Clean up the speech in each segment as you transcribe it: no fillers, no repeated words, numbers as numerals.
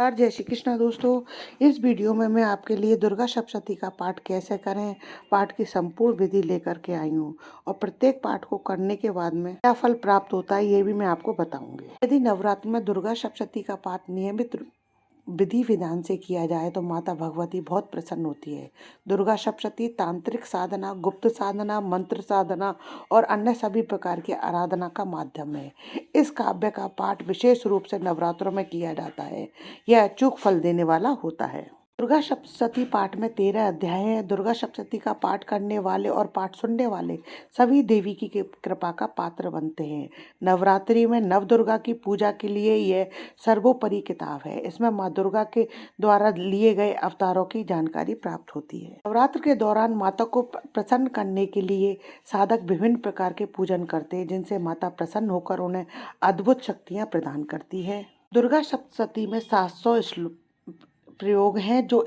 नमस्कार, जय श्री कृष्णा दोस्तों। इस वीडियो में मैं आपके लिए दुर्गा सप्तशती का पाठ कैसे करें, पाठ की संपूर्ण विधि लेकर के आई हूँ और प्रत्येक पाठ को करने के बाद में क्या फल प्राप्त होता है ये भी मैं आपको बताऊंगी। यदि नवरात्र में दुर्गा सप्तशती का पाठ नियमित विधि विधान से किया जाए तो माता भगवती बहुत प्रसन्न होती है। दुर्गा सप्तशती तांत्रिक साधना, गुप्त साधना, मंत्र साधना और अन्य सभी प्रकार की आराधना का माध्यम है। इस काव्य का पाठ विशेष रूप से नवरात्रों में किया जाता है। यह अचूक फल देने वाला होता है। दुर्गा सप्तशती पाठ में 13 अध्याय हैं। दुर्गा सप्तशती का पाठ करने वाले और पाठ सुनने वाले सभी देवी की कृपा का पात्र बनते हैं। नवरात्रि में नव दुर्गा की पूजा के लिए यह सर्वोपरि किताब है। इसमें माँ दुर्गा के द्वारा लिए गए अवतारों की जानकारी प्राप्त होती है। नवरात्र के दौरान माता को प्रसन्न करने के लिए साधक विभिन्न प्रकार के पूजन करते हैं, जिनसे माता प्रसन्न होकर उन्हें अद्भुत शक्तियाँ प्रदान करती है। दुर्गा सप्तशती में 700 प्रयोग हैं जो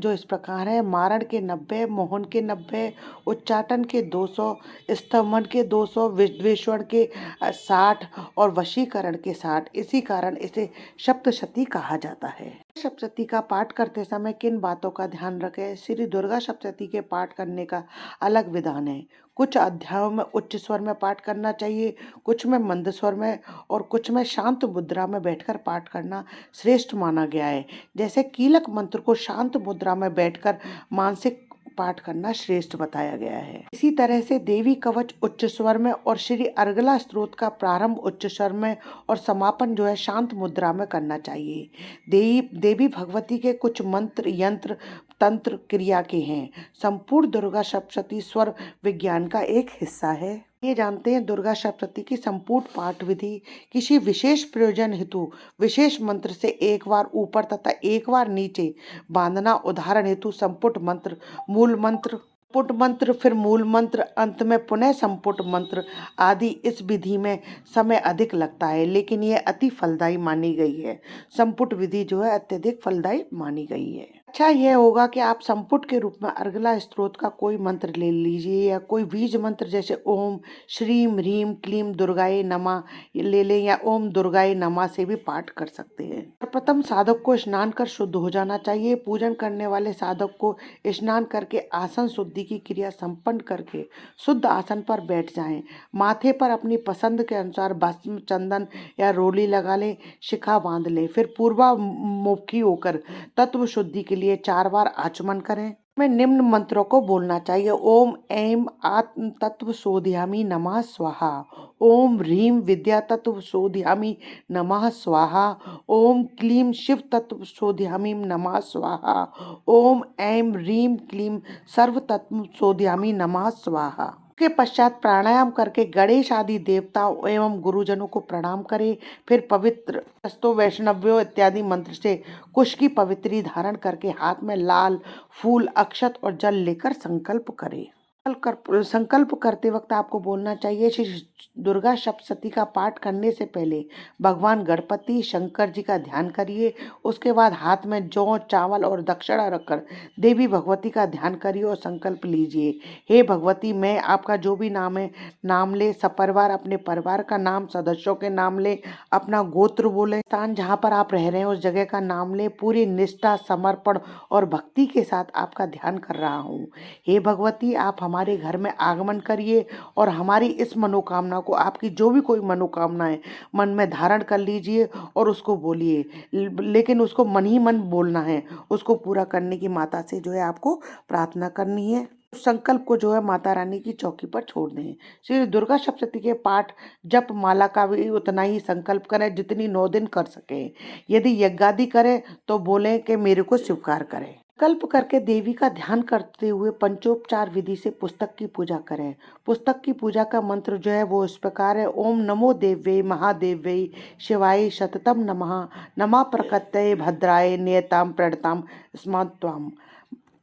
इस प्रकार है। मारण के 90, मोहन के 90, उच्चाटन के 200, स्तंभन के 200, विद्वेषण के 60 और वशीकरण के 60। इसी कारण इसे सप्तशती कहा जाता है। सप्तशती का पाठ करते समय किन बातों का ध्यान रखें? श्री दुर्गा सप्तशती के पाठ करने का अलग विधान है। कुछ अध्यायों में उच्च स्वर में पाठ करना चाहिए, कुछ में मंद स्वर में और कुछ में शांत मुद्रा में बैठकर पाठ करना श्रेष्ठ माना गया है। जैसे कीलक मंत्र को शांत मुद्रा में बैठकर मानसिक पाठ करना श्रेष्ठ बताया गया है। इसी तरह से देवी कवच उच्च स्वर में और श्री अर्गला स्तोत्र का प्रारंभ उच्च स्वर में और समापन जो है शांत मुद्रा में करना चाहिए। देवी भगवती के कुछ मंत्र, यंत्र, तंत्र क्रिया के हैं। संपूर्ण दुर्गा सप्तशती स्वर विज्ञान का एक हिस्सा है। ये जानते हैं दुर्गा सप्तशती की संपूर्ण पाठ विधि। किसी विशेष प्रयोजन हेतु विशेष मंत्र से एक बार ऊपर तथा एक बार नीचे बांधना। उदाहरण हेतु संपुट मंत्र, मूल मंत्र, पुट मंत्र, फिर मूल मंत्र, अंत में पुनः संपुट मंत्र आदि। इस विधि में समय अधिक लगता है, लेकिन यह अति फलदायी मानी गई है। संपुट विधि जो है अत्यधिक फलदायी मानी गई है। अच्छा यह होगा कि आप संपुट के रूप में अर्गला स्तोत्र का कोई मंत्र ले लीजिए या कोई बीज मंत्र जैसे ओम श्रीम ह्रीम क्लीम दुर्गाए नमः ले लें या ओम दुर्गाए नमः से भी पाठ कर सकते हैं। सर्वप्रथम साधक को स्नान कर शुद्ध हो जाना चाहिए। पूजन करने वाले साधक को स्नान करके आसन शुद्धि की क्रिया संपन्न करके शुद्ध आसन पर बैठ जाएं। माथे पर अपनी पसंद के अनुसार भस्म, चंदन या रोली लगा लें, शिखा बांध लें। फिर पूर्वामुखी होकर तत्व शुद्धि के लिए 4 बार आचमन करें। में निम्न मंत्रों को बोलना चाहिए। ओम ऐं आत्म तत्व शोधयामि नमः स्वाहा। ओम ह्रीम विद्या तत्व शोधयामि नमः स्वाहा। ओम क्लीम शिव तत्व शोधयामि नमः स्वाहा। ओम ऐं ह्रीम क्लीम सर्व तत्व शोधयामि नमः स्वाहा। के पश्चात प्राणायाम करके गणेश आदि देवताओं एवं गुरुजनों को प्रणाम करें। फिर पवित्र हस्तो वैष्णव्यो इत्यादि मंत्र से कुश की पवित्री धारण करके हाथ में लाल फूल, अक्षत और जल लेकर संकल्प करें। संकल्प करते वक्त आपको बोलना चाहिए श्री दुर्गा सप्तशती का पाठ करने से पहले भगवान गणपति शंकर जी का ध्यान करिए। उसके बाद हाथ में जौ, चावल और दक्षिणा रखकर देवी भगवती का ध्यान करिए और संकल्प लीजिए। हे भगवती, मैं आपका जो भी नाम है नाम ले, सपरिवार अपने परिवार का नाम, सदस्यों के नाम ले, अपना गोत्र बोले, स्थान जहाँ पर आप रह रहे हैं उस जगह का नाम ले। पूरी निष्ठा, समर्पण और भक्ति के साथ आपका ध्यान कर रहा हूँ। हे भगवती, आप हमारे घर में आगमन करिए और हमारी इस मनोकामना को, आपकी जो भी कोई मनोकामना है, मन में धारण कर लीजिए और उसको बोलिए। लेकिन उसको मन ही मन बोलना है। उसको पूरा करने की माता से जो है आपको प्रार्थना करनी है। संकल्प को जो है माता रानी की चौकी पर छोड़ दें। श्री दुर्गा सप्तशती के पाठ जप माला का भी उतना ही संकल्प करें जितनी 9 दिन कर सकें। यदि यज्ञादि करें तो बोलें कि मेरे को स्वीकार करें। कल्प करके देवी का ध्यान करते हुए पंचोपचार विधि से पुस्तक की पूजा करें। पुस्तक की पूजा का मंत्र जो है वो इस प्रकार है। ओम नमो देव्यै महादेव्यै शिवाय सततम नमः। नमः प्रकृतये भद्राय नियताम प्रणताम स्मत्वाम।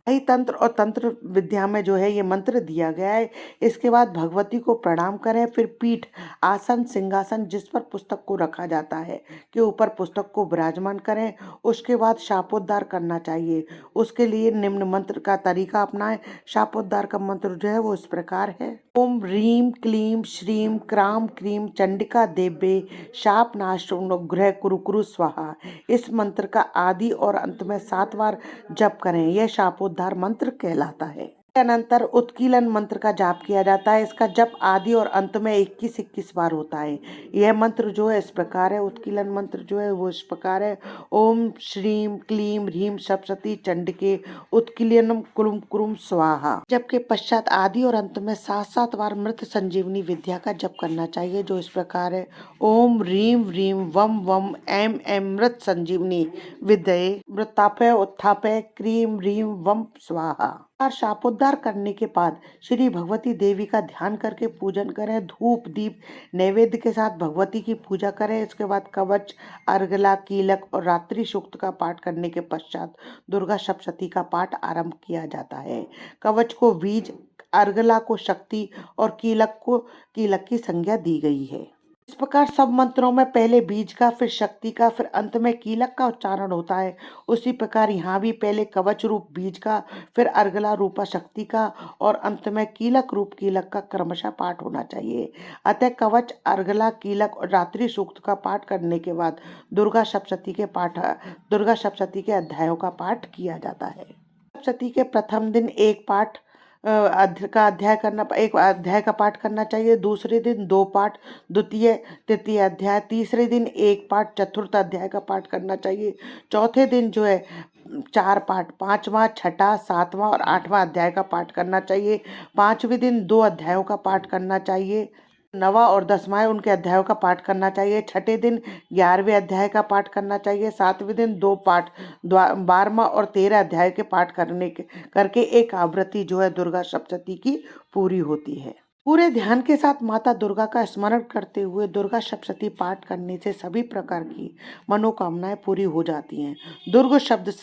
यही तंत्र और तंत्र विद्या में जो है ये मंत्र दिया गया है। इसके बाद भगवती को प्रणाम करें। फिर पीठ, आसन, सिंहासन जिस पर पुस्तक को रखा जाता है के ऊपर पुस्तक को विराजमान करें। उसके बाद शापोद्धार करना चाहिए। उसके लिए निम्न मंत्र का तरीका अपनाएं। शापोद्धार का मंत्र जो है वो इस प्रकार है। ओम ह्रीं क्लीं श्रीं क्रां क्रीं चंडिका देव्ये शापनाशनुग्रह कुरु कुरु स्वाहा। इस मंत्र का आदि और अंत में 7 बार जप करें। यह शापोद्धार मंत्र कहलाता है। अनंतर उत्कीलन मंत्र का जाप किया जाता है। इसका जप आदि और अंत में 21-21 बार होता है। यह मंत्र जो है इस प्रकार है, उत्कीलन मंत्र जो है वो इस प्रकार है। ओम श्रीं क्लीं ह्रीं सप्तशती चंडिके उत्कीलनम कुरुम कुरुम स्वाहा। जप के पश्चात आदि और अंत में 7-7 बार मृत संजीवनी विद्या का जप करना चाहिए, जो इस प्रकार है। ओम ह्रीं व्रीं वम वम ऐं ऐं मृत संजीवनी विद्ये मृतापय उत्थापय क्रीं ह्रीं वम स्वाहा। शापोद्धार करने के बाद श्री भगवती देवी का ध्यान करके पूजन करें। धूप दीप नैवेद्य के साथ भगवती की पूजा करें। इसके बाद कवच, अर्गला, कीलक और रात्रि सूक्त का पाठ करने के पश्चात दुर्गा सप्तशती का पाठ आरंभ किया जाता है। कवच को बीज, अर्गला को शक्ति और कीलक को कीलक की संज्ञा दी गई है। इस प्रकार सब मंत्रों में पहले बीज का, फिर शक्ति का, फिर अंत में कीलक का उच्चारण होता है। उसी प्रकार यहाँ भी पहले कवच रूप बीज का, फिर अर्गला रूपा शक्ति का और अंत में कीलक रूप कीलक का क्रमशः पाठ होना चाहिए। अतः कवच, अर्गला, कीलक और रात्रि सूक्त का पाठ करने के बाद दुर्गा सप्तशती के अध्यायों का पाठ किया जाता है। सप्तशती के प्रथम दिन एक अध्याय का पाठ करना चाहिए। दूसरे दिन 2 पाठ, द्वितीय तृतीय अध्याय, तीसरे दिन 1 पाठ, चतुर्थ अध्याय का पाठ करना चाहिए। चौथे दिन जो है 4 पाठ, 5वां, 6ठा, 7वां और 8वां अध्याय का पाठ करना चाहिए। 5वें दिन 2 अध्यायों का पाठ करना चाहिए। 9वां और 10वां उनके अध्यायों का पाठ करना चाहिए। 6ठे दिन 11वें अध्याय का पाठ करना चाहिए। 7वें दिन 2 पाठ, 12वां और 13 अध्याय के पाठ करके एक आवृत्ति जो है दुर्गा सप्तशती की पूरी होती है। पूरे ध्यान के साथ माता दुर्गा का स्मरण करते हुए दुर्गा सप्तशती पाठ करने से सभी प्रकार की मनोकामनाएं पूरी हो जाती हैं। दुर्ग शब्द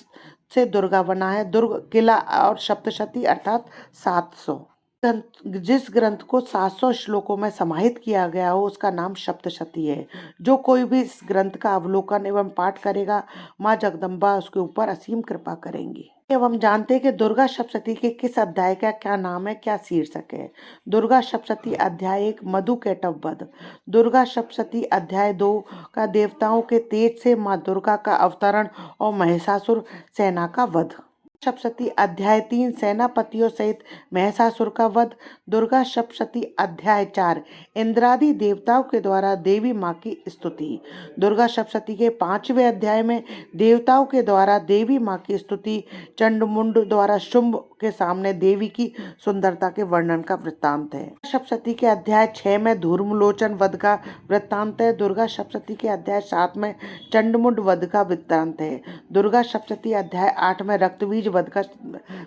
से दुर्गा बना है। दुर्ग किला और सप्तशती अर्थात 700। जिस ग्रंथ को 700 श्लोकों में समाहित किया गया हो उसका नाम सप्तशती है। जो कोई भी इस ग्रंथ का अवलोकन एवं पाठ करेगा, माँ जगदम्बा उसके ऊपर असीम कृपा करेंगी। अब हम जानते हैं कि दुर्गा सप्तशती के किस अध्याय का क्या नाम है, क्या शीर्षक है। दुर्गा सप्तशती अध्याय 1 मधुकैटभ वध। दुर्गा सप्तशती अध्याय 2 का देवताओं के तेज से माँ दुर्गा का अवतरण और महिषासुर सेना का वध। सप्तशती अध्याय 3 सेनापतियों सहित महिषासुर का वध। दुर्गा सप्तशती अध्याय 4 इंद्रादि देवताओं के द्वारा देवी माँ की स्तुति। दुर्गा सप्तशती के 5वें अध्याय में देवताओं के द्वारा देवी माँ की स्तुति, चंडमुंड द्वारा शुंभ के सामने देवी की सुंदरता के वर्णन का वृत्तांत है। सप्तशती के अध्याय 6 में धूम्रलोचन वध का वृत्तांत है। दुर्गा सप्तशती के अध्याय 7 में चंडमुंड वध का वृत्तांत है। दुर्गा सप्तशती अध्याय 8 में रक्तबीज वध का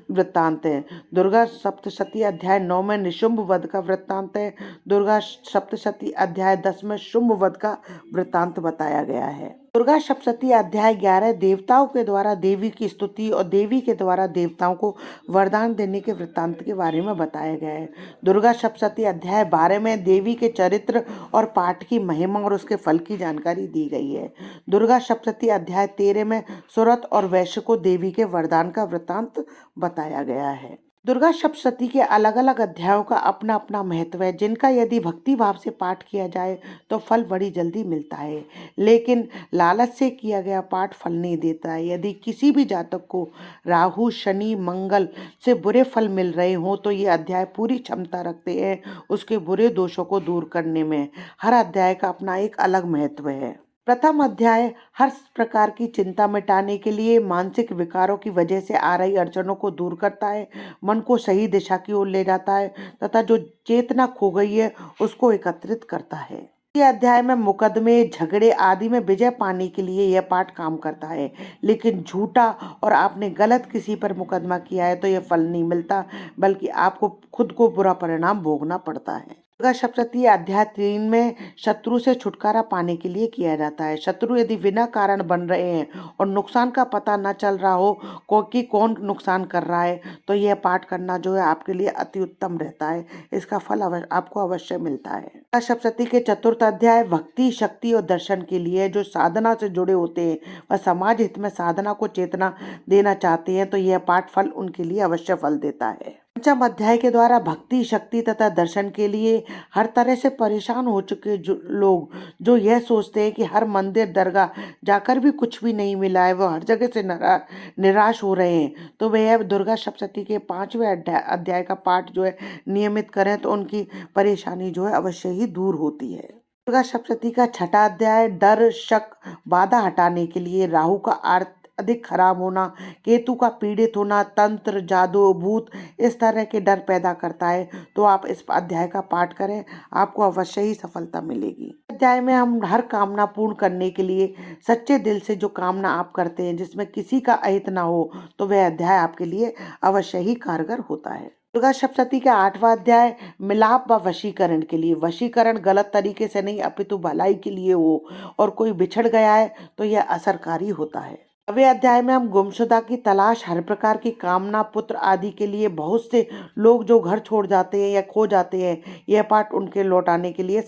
वृत्तांत है। दुर्गा सप्तशती अध्याय 9 में निशुंभ वध का वृत्तांत है। दुर्गा सप्तशती अध्याय 10 में शुंभ वध का वृत्तांत बताया गया है। दुर्गा सप्तशती अध्याय 11 देवताओं के द्वारा देवी की स्तुति और देवी के द्वारा देवताओं को वरदान देने के वृत्तांत के बारे में बताया गया है। दुर्गा सप्तशती अध्याय 12 में देवी के चरित्र और पाठ की महिमा और उसके फल की जानकारी दी गई है। दुर्गा सप्तशती अध्याय 13 में सुरत और वैश्य को देवी के वरदान का वृत्तांत बताया गया है। दुर्गा सप्तशती के अलग अलग अध्यायों का अपना अपना महत्व है, जिनका यदि भक्ति भाव से पाठ किया जाए तो फल बड़ी जल्दी मिलता है, लेकिन लालच से किया गया पाठ फल नहीं देता है। यदि किसी भी जातक को राहु, शनि, मंगल से बुरे फल मिल रहे हों तो ये अध्याय पूरी क्षमता रखते हैं उसके बुरे दोषों को दूर करने में। हर अध्याय का अपना एक अलग महत्व है। प्रथम अध्याय हर प्रकार की चिंता मिटाने के लिए, मानसिक विकारों की वजह से आ रही अड़चनों को दूर करता है, मन को सही दिशा की ओर ले जाता है तथा जो चेतना खो गई है उसको एकत्रित करता है। इस अध्याय में मुकदमे, झगड़े आदि में विजय पाने के लिए यह पाठ काम करता है, लेकिन झूठा और आपने गलत किसी पर मुकदमा किया है तो यह फल नहीं मिलता, बल्कि आपको खुद को बुरा परिणाम भोगना पड़ता है। दुर्गा सप्तशती अध्याय 3 में शत्रु से छुटकारा पाने के लिए किया जाता है। शत्रु यदि बिना कारण बन रहे हैं और नुकसान का पता न चल रहा हो कि कौन नुकसान कर रहा है तो यह पाठ करना जो है आपके लिए अति उत्तम रहता है। इसका फल आपको अवश्य मिलता है। दुर्गा सप्तशती के चतुर्थ अध्याय भक्ति, शक्ति और दर्शन के लिए जो साधना से जुड़े होते हैं वह समाज हित में साधना को चेतना देना चाहते हैं तो यह पाठ फल उनके लिए अवश्य फल देता है। पंचम अध्याय के द्वारा भक्ति, शक्ति तथा दर्शन के लिए हर तरह से परेशान हो चुके लोग जो यह सोचते हैं कि हर मंदिर दरगाह जाकर भी कुछ भी नहीं मिला है, वो हर जगह से निराश हो रहे हैं, तो वे अब दुर्गा सप्तशती के 5वें अध्याय का पाठ जो है नियमित करें तो उनकी परेशानी जो है अवश्य ही दूर होती है। दुर्गा सप्तशती का छठा अध्याय डर, शक, बाधा हटाने के लिए राहु का अधिक खराब होना, केतु का पीड़ित होना, तंत्र, जादू, भूत इस तरह के डर पैदा करता है, तो आप इस अध्याय का पाठ करें, आपको अवश्य ही सफलता मिलेगी। अध्याय में हम हर कामना पूर्ण करने के लिए सच्चे दिल से जो कामना आप करते हैं जिसमें किसी का अहित ना हो, तो वह अध्याय आपके लिए अवश्य ही कारगर होता है। दुर्गा सप्तशती का 8वां अध्याय मिलाप व वशीकरण के लिए। वशीकरण गलत तरीके से नहीं अपितु भलाई के लिए हो, और कोई बिछड़ गया है तो यह असरकारी होता है। 9वें अध्याय में हम गुमशुदा की तलाश, हर प्रकार की कामना, पुत्र आदि के लिए बहुत से लोग जो घर छोड़ जाते हैं या खो जाते हैं, यह पाठ उनके लौटाने के लिए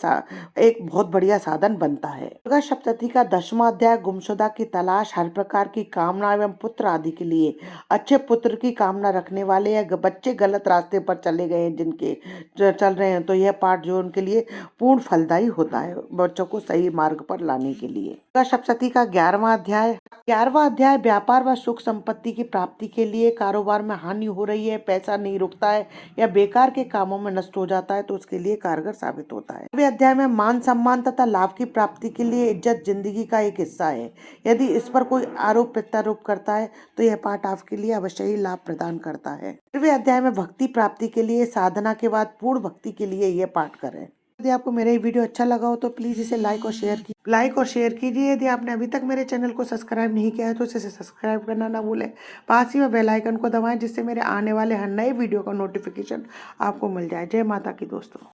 एक बहुत बढ़िया साधन बनता है। दुर्गा सप्तशती का 10वां अध्याय गुमशुदा की तलाश, हर प्रकार की कामना एवं पुत्र आदि के लिए। अच्छे पुत्र की कामना रखने वाले या बच्चे गलत रास्ते पर चले गए हैं जिनके चल रहे हैं, तो यह पाठ जो उनके लिए पूर्ण फलदायी होता है बच्चों को सही मार्ग पर लाने के लिए। दुर्गा सप्तशती का 11वां अध्याय व्यापार व सुख संपत्ति की प्राप्ति के लिए। कारोबार में हानि हो रही है, पैसा नहीं रुकता है या बेकार के कामों में नष्ट हो जाता है, तो उसके लिए कारगर साबित होता है। 12वें अध्याय में मान सम्मान तथा लाभ की प्राप्ति के लिए। इज्जत जिंदगी का एक हिस्सा है, यदि इस पर कोई आरोप प्रत्यारोप करता है तो यह पाठ आपके लिए अवश्य ही लाभ प्रदान करता है। 13वें अध्याय में भक्ति प्राप्ति के लिए, साधना के बाद पूर्ण भक्ति के लिए यह पाठ करें। यदि आपको मेरा ये वीडियो अच्छा लगा हो तो प्लीज़ इसे लाइक और शेयर कीजिए। यदि आपने अभी तक मेरे चैनल को सब्सक्राइब नहीं किया है तो इसे सब्सक्राइब करना ना भूलें। पास ही में बेल आइकन को दबाएं जिससे मेरे आने वाले हर नए वीडियो का नोटिफिकेशन आपको मिल जाए। जय माता की दोस्तों।